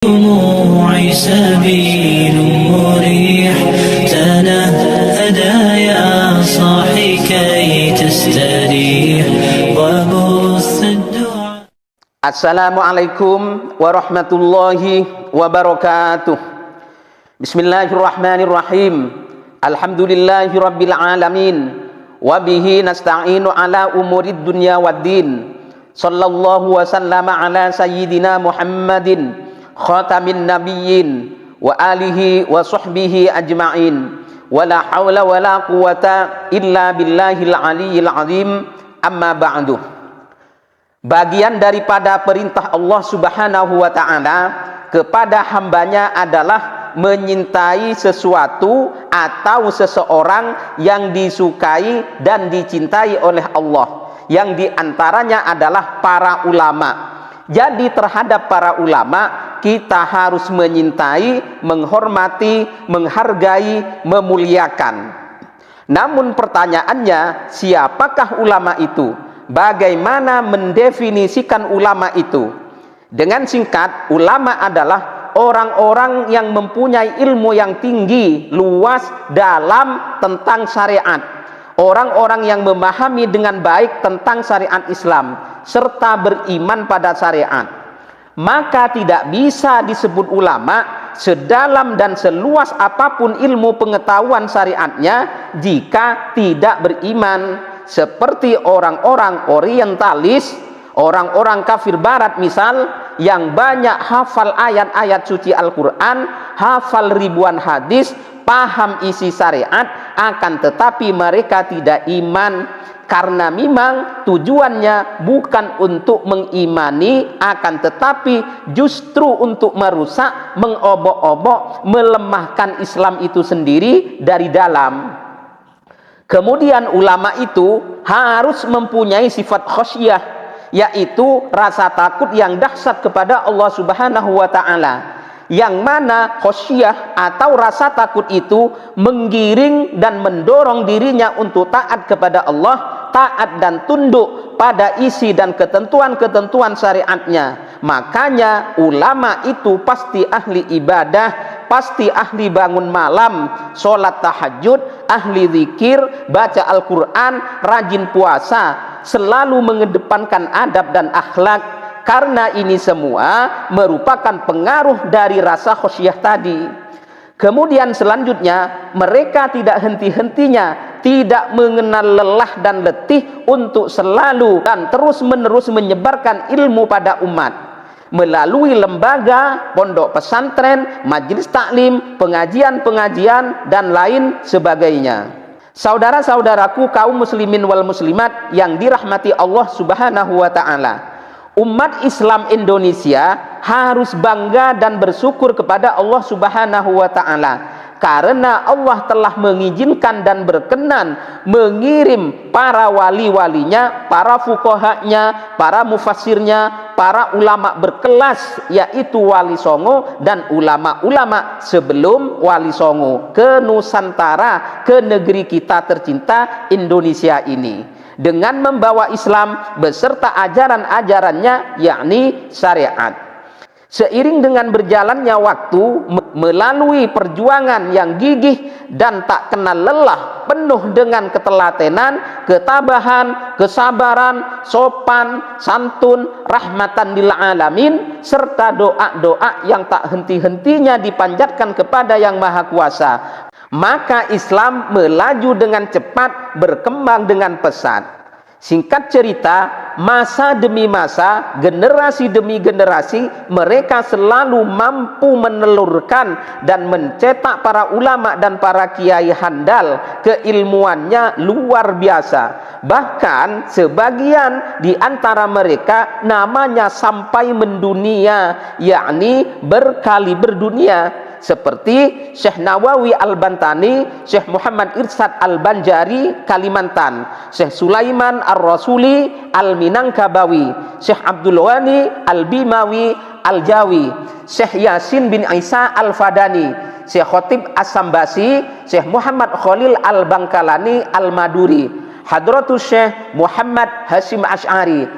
دموعي سبيل مريح تنهدى يا صاحي كي تستريح وبث الدعاء. Assalamualaikum warahmatullahi wabarakatuh. Bismillahirrahmanirrahim. Alhamdulillahi rabbil alamin. Wabihi nasta'inu ala umurid dunya waddin. Sallallahu wa sallama ala sayyidina Muhammadin khatamin nabiyyin wa alihi wa sahbihi ajma'in. Wala hawla wala quwata illa billahil aliyyil azim. Amma ba'du. Bagian daripada perintah Allah Subhanahu wa ta'ala kepada hambanya adalah menyintai sesuatu atau seseorang yang disukai dan dicintai oleh Allah, yang diantaranya adalah para ulama. Jadi terhadap para ulama kita harus menyintai, menghormati, menghargai, memuliakan. Namun pertanyaannya, siapakah ulama itu? Bagaimana mendefinisikan ulama itu? Dengan singkat, ulama adalah orang-orang yang mempunyai ilmu yang tinggi, luas, dalam tentang syariat. Orang-orang yang memahami dengan baik tentang syariat Islam serta beriman pada syariat. Maka tidak bisa disebut ulama sedalam dan seluas apapun ilmu pengetahuan syariatnya jika tidak beriman. Seperti orang-orang orientalis, orang-orang kafir barat misal, yang banyak hafal ayat-ayat suci Al-Quran, hafal ribuan hadis, paham isi syariat, akan tetapi mereka tidak iman. Karena memang tujuannya bukan untuk mengimani, akan tetapi justru untuk merusak, mengobok-obok, melemahkan Islam itu sendiri dari dalam. Kemudian ulama itu harus mempunyai sifat khasyah, yaitu rasa takut yang dahsyat kepada Allah Subhanahu wa ta'ala. Yang mana khasyah atau rasa takut itu menggiring dan mendorong dirinya untuk taat kepada Allah, taat dan tunduk pada isi dan ketentuan-ketentuan syariatnya. Makanya ulama itu pasti ahli ibadah, pasti ahli bangun malam, sholat tahajud, ahli zikir, baca Al-Quran, rajin puasa, selalu mengedepankan adab dan akhlak. Karena ini semua merupakan pengaruh dari rasa khasyah tadi. Kemudian selanjutnya, mereka tidak henti-hentinya, tidak mengenal lelah dan letih untuk selalu dan terus-menerus menyebarkan ilmu pada umat melalui lembaga, pondok pesantren, majelis taklim, pengajian-pengajian, dan lain sebagainya. Saudara-saudaraku kaum muslimin wal muslimat yang dirahmati Allah Subhanahu wa ta'ala, umat Islam Indonesia harus bangga dan bersyukur kepada Allah Subhanahu wa ta'ala karena Allah telah mengizinkan dan berkenan mengirim para wali-walinya, para fuqahanya, para mufassirnya, para ulama berkelas, yaitu Wali Songo dan ulama-ulama sebelum Wali Songo ke Nusantara, ke negeri kita tercinta Indonesia ini, dengan membawa Islam beserta ajaran-ajarannya, yakni syariat. Seiring dengan berjalannya waktu, melalui perjuangan yang gigih dan tak kenal lelah, penuh dengan ketelatenan, ketabahan, kesabaran, sopan, santun, rahmatan lil alamin, serta doa-doa yang tak henti-hentinya dipanjatkan kepada Yang Maha Kuasa, maka Islam melaju dengan cepat, berkembang dengan pesat. Singkat cerita, masa demi masa, generasi demi generasi, mereka selalu mampu menelurkan dan mencetak para ulama dan para kiai handal. Keilmuannya luar biasa. Bahkan sebagian di antara mereka namanya sampai mendunia, yakni berkali berdunia. Seperti Syekh Nawawi Al-Bantani, Syekh Muhammad Irsyad Al-Banjari Kalimantan, Syekh Sulaiman Ar-Rasuli Al-Minangkabawi, Syekh Abdul Ghani Al-Bimawi Al-Jawi, Syekh Yasin bin Isa Al-Fadani, Syekh Khotib As-Sambasi, Syekh Muhammad Khalil Al-Bangkalani Al-Maduri, Hadratus Syekh Muhammad Hashim Asy'ari,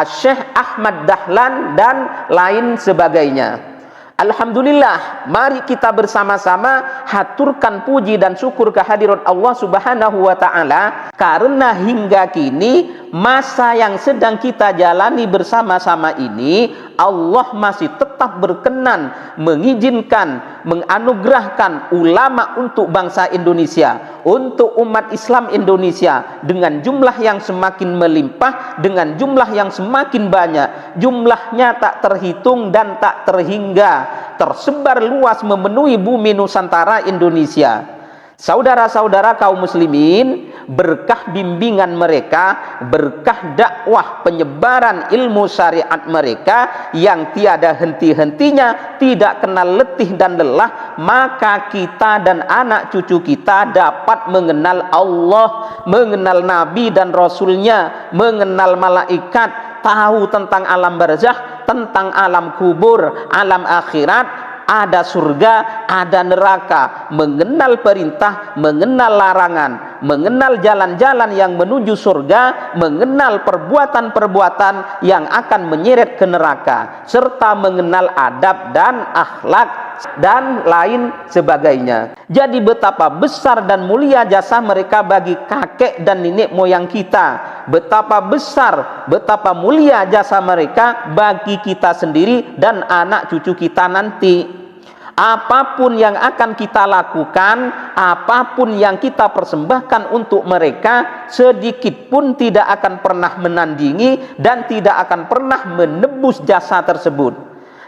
Syekh Ahmad Dahlan, dan lain sebagainya. Alhamdulillah, mari kita bersama-sama haturkan puji dan syukur kehadirat Allah Subhanahu wa Ta'ala, karena hingga kini masa yang sedang kita jalani bersama-sama ini, Allah masih tetap berkenan mengizinkan, menganugerahkan ulama untuk bangsa Indonesia, untuk umat Islam Indonesia, dengan jumlah yang semakin melimpah, dengan jumlah yang semakin banyak, jumlahnya tak terhitung dan tak terhingga, tersebar luas memenuhi bumi Nusantara Indonesia. Saudara-saudara kaum muslimin, berkah bimbingan mereka, berkah dakwah penyebaran ilmu syariat mereka yang tiada henti-hentinya, tidak kenal letih dan lelah, maka kita dan anak cucu kita dapat mengenal Allah, mengenal Nabi dan Rasulnya, mengenal malaikat, tahu tentang alam barzakh, tentang alam kubur, alam akhirat, ada surga, ada neraka, mengenal perintah, mengenal larangan, mengenal jalan-jalan yang menuju surga, mengenal perbuatan-perbuatan yang akan menyeret ke neraka, serta mengenal adab dan akhlak dan lain sebagainya. Jadi betapa besar dan mulia jasa mereka bagi kakek dan nenek moyang kita, betapa besar, betapa mulia jasa mereka bagi kita sendiri dan anak cucu kita nanti. Apapun yang akan kita lakukan, apapun yang kita persembahkan untuk mereka, sedikit pun tidak akan pernah menandingi dan tidak akan pernah menebus jasa tersebut.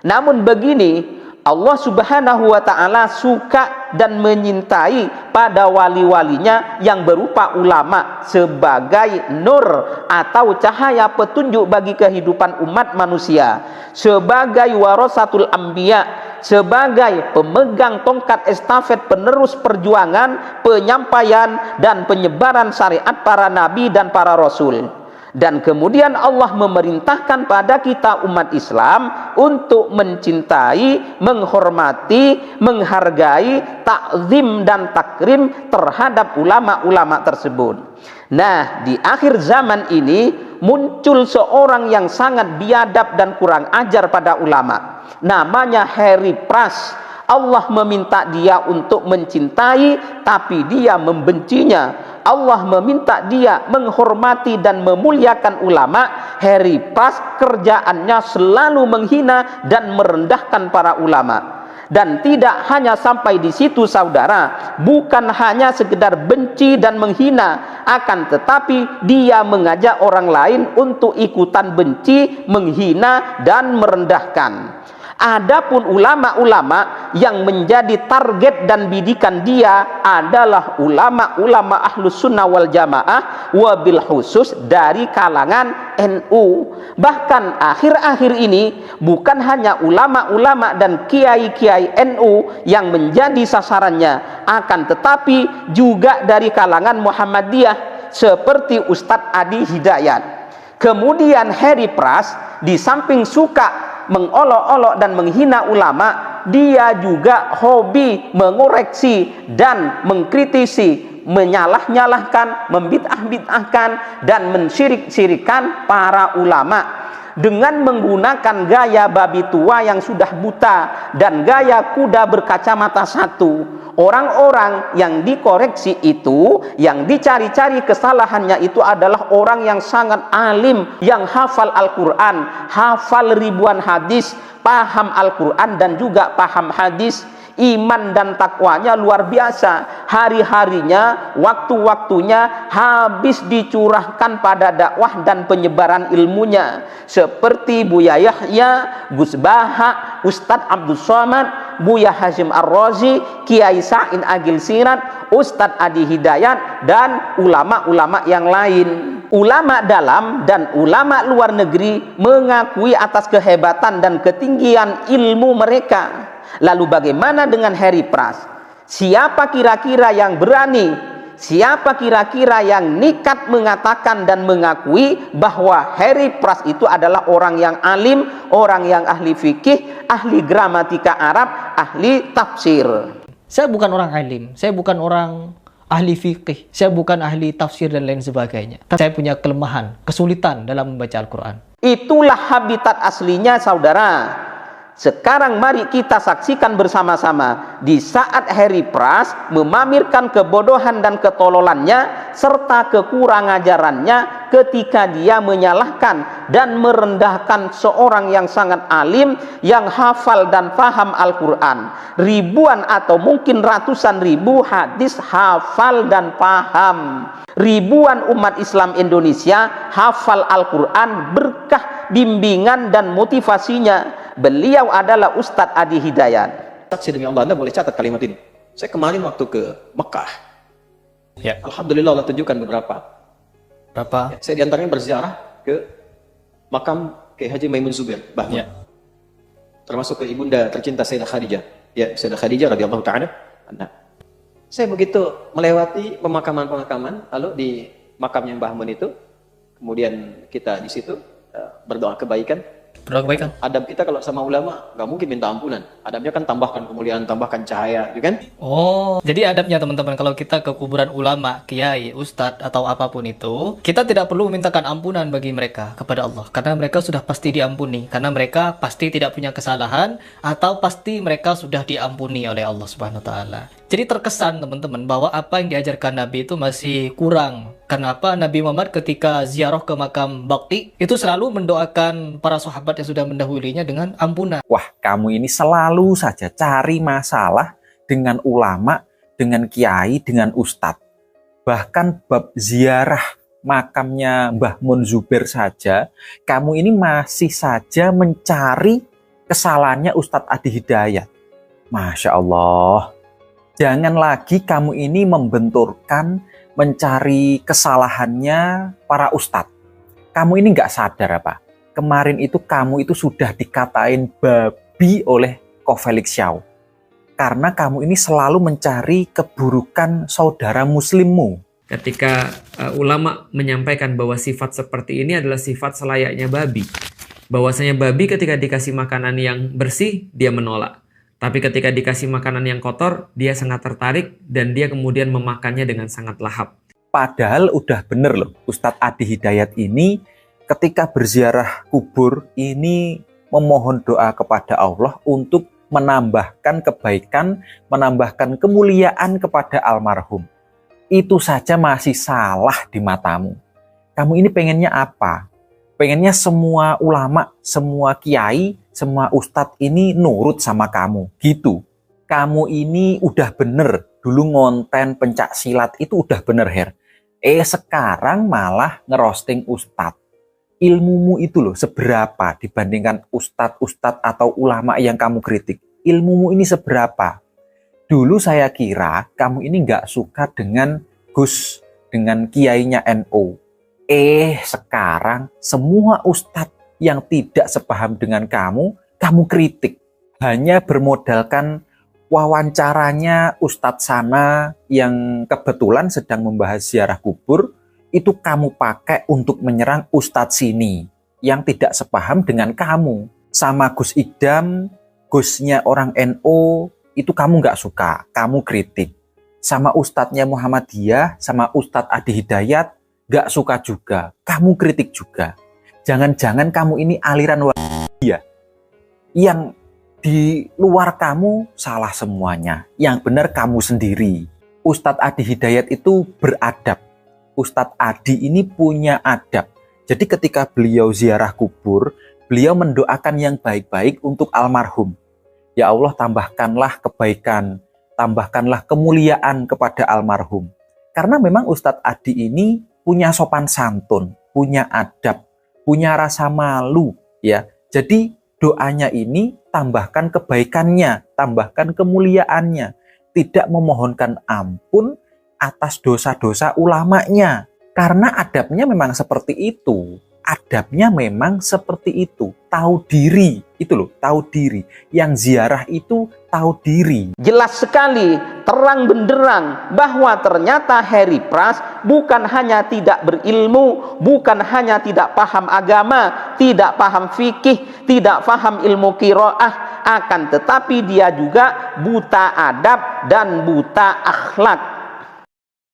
Namun begini, Allah Subhanahu wa Ta'ala suka dan menyintai pada wali-walinya yang berupa ulama sebagai nur atau cahaya petunjuk bagi kehidupan umat manusia, sebagai warasatul anbiya, sebagai pemegang tongkat estafet penerus perjuangan, penyampaian dan penyebaran syariat para nabi dan para rasul. Dan kemudian Allah memerintahkan pada kita umat Islam untuk mencintai, menghormati, menghargai, takzim dan takrim terhadap ulama-ulama tersebut. Nah, di akhir zaman ini muncul seorang yang sangat biadab dan kurang ajar pada ulama. Namanya Harry Pras. Allah meminta dia untuk mencintai, tapi dia membencinya. Allah meminta dia menghormati dan memuliakan ulama. Harry Pras kerjaannya selalu menghina dan merendahkan para ulama. Dan tidak hanya sampai di situ saudara, bukan hanya sekedar benci dan menghina, akan tetapi dia mengajak orang lain untuk ikutan benci, menghina dan merendahkan. Adapun ulama-ulama yang menjadi target dan bidikan dia adalah ulama-ulama Ahlus Sunnah wal Jamaah, wabil khusus dari kalangan NU. Bahkan akhir-akhir ini bukan hanya ulama-ulama dan kiai-kiai NU yang menjadi sasarannya, akan tetapi juga dari kalangan Muhammadiyah seperti Ustadz Adi Hidayat. Kemudian Harry Pras di samping suka mengolok-olok dan menghina ulama, dia juga hobi mengoreksi dan mengkritisi, menyalah-nyalahkan, membid'ah-bid'ahkan dan mensyirik-syirikan para ulama dengan menggunakan gaya babi tua yang sudah buta dan gaya kuda berkacamata satu. Orang-orang yang dikoreksi itu, yang dicari-cari kesalahannya itu adalah orang yang sangat alim, yang hafal Al-Quran, hafal ribuan hadis, paham Al-Quran dan juga paham hadis. Iman dan takwanya luar biasa. Hari-harinya, waktu-waktunya habis dicurahkan pada dakwah dan penyebaran ilmunya. Seperti Buya Yahya, Gus Baha, Ustadz Abdul Somad, Buya Hashim Ar-Razi, Kiai Sa'in Agil Sirat, Ustadz Adi Hidayat, dan ulama-ulama yang lain. Ulama dalam dan ulama luar negeri mengakui atas kehebatan dan ketinggian ilmu mereka. Lalu bagaimana dengan Harry Pras? Siapa kira-kira yang berani? Siapa kira-kira yang nikat mengatakan dan mengakui bahwa Harry Pras itu adalah orang yang alim, orang yang ahli fikih, ahli gramatika Arab, ahli tafsir? Saya bukan orang alim, saya bukan orang ahli fikih, saya bukan ahli tafsir dan lain sebagainya. Tapi saya punya kelemahan, kesulitan dalam membaca Al-Quran. Itulah habitat aslinya saudara. Sekarang mari kita saksikan bersama-sama di saat Harry Pras memamerkan kebodohan dan ketololannya serta kekurang ajarannya ketika dia menyalahkan dan merendahkan seorang yang sangat alim yang hafal dan paham Al-Quran. Ribuan atau mungkin ratusan ribu hadis hafal dan paham. Ribuan umat Islam Indonesia hafal Al-Quran berkah bimbingan dan motivasinya. Beliau adalah Ustadz Adi Hidayat. Saksi demi Allah, Anda boleh catat kalimat ini. Saya kemarin waktu ke Mekah, Ya. alhamdulillah Allah tunjukkan beberapa. Berapa? Saya diantaranya berziarah ke makam Kiai Haji Maimun Zubair, Bahmun. Ya. Termasuk ke ibunda tercinta Sayyidah Khadijah. Ya, Sayyidah Khadijah radhiyallahu taala anha. Saya begitu melewati pemakaman-pemakaman, lalu di makamnya Mbah Mun itu, kemudian kita di situ berdoa kebaikan. Berdoa kebaikan. Adab kita kalau sama ulama nggak mungkin minta ampunan. Adabnya kan tambahkan kemuliaan, tambahkan cahaya, gitu kan? Oh, jadi adabnya teman-teman, kalau kita ke kuburan ulama, kiai, ustadz, atau apapun itu, kita tidak perlu memintakan ampunan bagi mereka kepada Allah. Karena mereka sudah pasti diampuni. Karena mereka pasti tidak punya kesalahan, atau pasti mereka sudah diampuni oleh Allah Subhanahu wa Ta'ala. Jadi terkesan teman-teman bahwa apa yang diajarkan Nabi itu masih kurang. Kenapa Nabi Muhammad ketika ziarah ke makam Baqi itu selalu mendoakan para sahabat yang sudah mendahulunya dengan ampunan. Wah, kamu ini selalu saja cari masalah dengan ulama, dengan kiai, dengan ustadz. Bahkan bab ziarah makamnya Mbah Mun Zubair saja, kamu ini masih saja mencari kesalahannya Ustadz Adi Hidayat. Masya Allah. Jangan lagi kamu ini membenturkan, mencari kesalahannya para ustadz. Kamu ini nggak sadar apa? Kemarin itu kamu itu sudah dikatain babi oleh Ko Felix Xiao. Karena kamu ini selalu mencari keburukan saudara muslimmu. Ketika ulama menyampaikan bahwa sifat seperti ini adalah sifat selayaknya babi. Bahwasanya babi ketika dikasih makanan yang bersih, dia menolak. Tapi ketika dikasih makanan yang kotor, dia sangat tertarik dan dia kemudian memakannya dengan sangat lahap. Padahal udah bener loh, Ustadz Adi Hidayat ini ketika berziarah kubur ini memohon doa kepada Allah untuk menambahkan kebaikan, menambahkan kemuliaan kepada almarhum. Itu saja masih salah di matamu. Kamu ini pengennya apa? Pengennya semua ulama, semua kiai, semua ustadz ini nurut sama kamu, gitu. Kamu ini udah bener, dulu ngonten pencak silat itu udah bener, Her. Sekarang malah ngerosting ustadz. Ilmumu itu loh, seberapa dibandingkan ustadz-ustadz atau ulama yang kamu kritik. Ilmumu ini seberapa? Dulu saya kira kamu ini nggak suka dengan Gus, dengan kiainya NU. Sekarang semua ustadz yang tidak sepaham dengan kamu kritik. Hanya bermodalkan wawancaranya ustadz sana yang kebetulan sedang membahas ziarah kubur, itu kamu pakai untuk menyerang ustadz sini yang tidak sepaham dengan kamu. Sama Gus Idam, Gusnya orang NU, itu kamu nggak suka, kamu kritik. Sama ustadznya Muhammadiyah, sama Ustadz Adi Hidayat, nggak suka juga, kamu kritik juga. Jangan-jangan kamu ini aliran Wahabiyah yang di luar kamu salah semuanya, yang benar kamu sendiri. Ustadz Adi Hidayat itu beradab. Ustadz Adi ini punya adab. Jadi ketika beliau ziarah kubur, beliau mendoakan yang baik-baik untuk almarhum. Ya Allah, tambahkanlah kebaikan, tambahkanlah kemuliaan kepada almarhum. Karena memang Ustadz Adi ini punya sopan santun, punya adab, punya rasa malu, ya. Jadi doanya ini tambahkan kebaikannya, tambahkan kemuliaannya, tidak memohonkan ampun atas dosa-dosa ulamanya. Karena adabnya memang seperti itu. Adabnya memang seperti itu. Tahu diri, itu loh, tahu diri. Yang ziarah itu tahu diri. Jelas sekali, terang benderang bahwa ternyata Harry Pras bukan hanya tidak berilmu, bukan hanya tidak paham agama, tidak paham fikih, tidak paham ilmu qiraah, akan tetapi dia juga buta adab dan buta akhlak.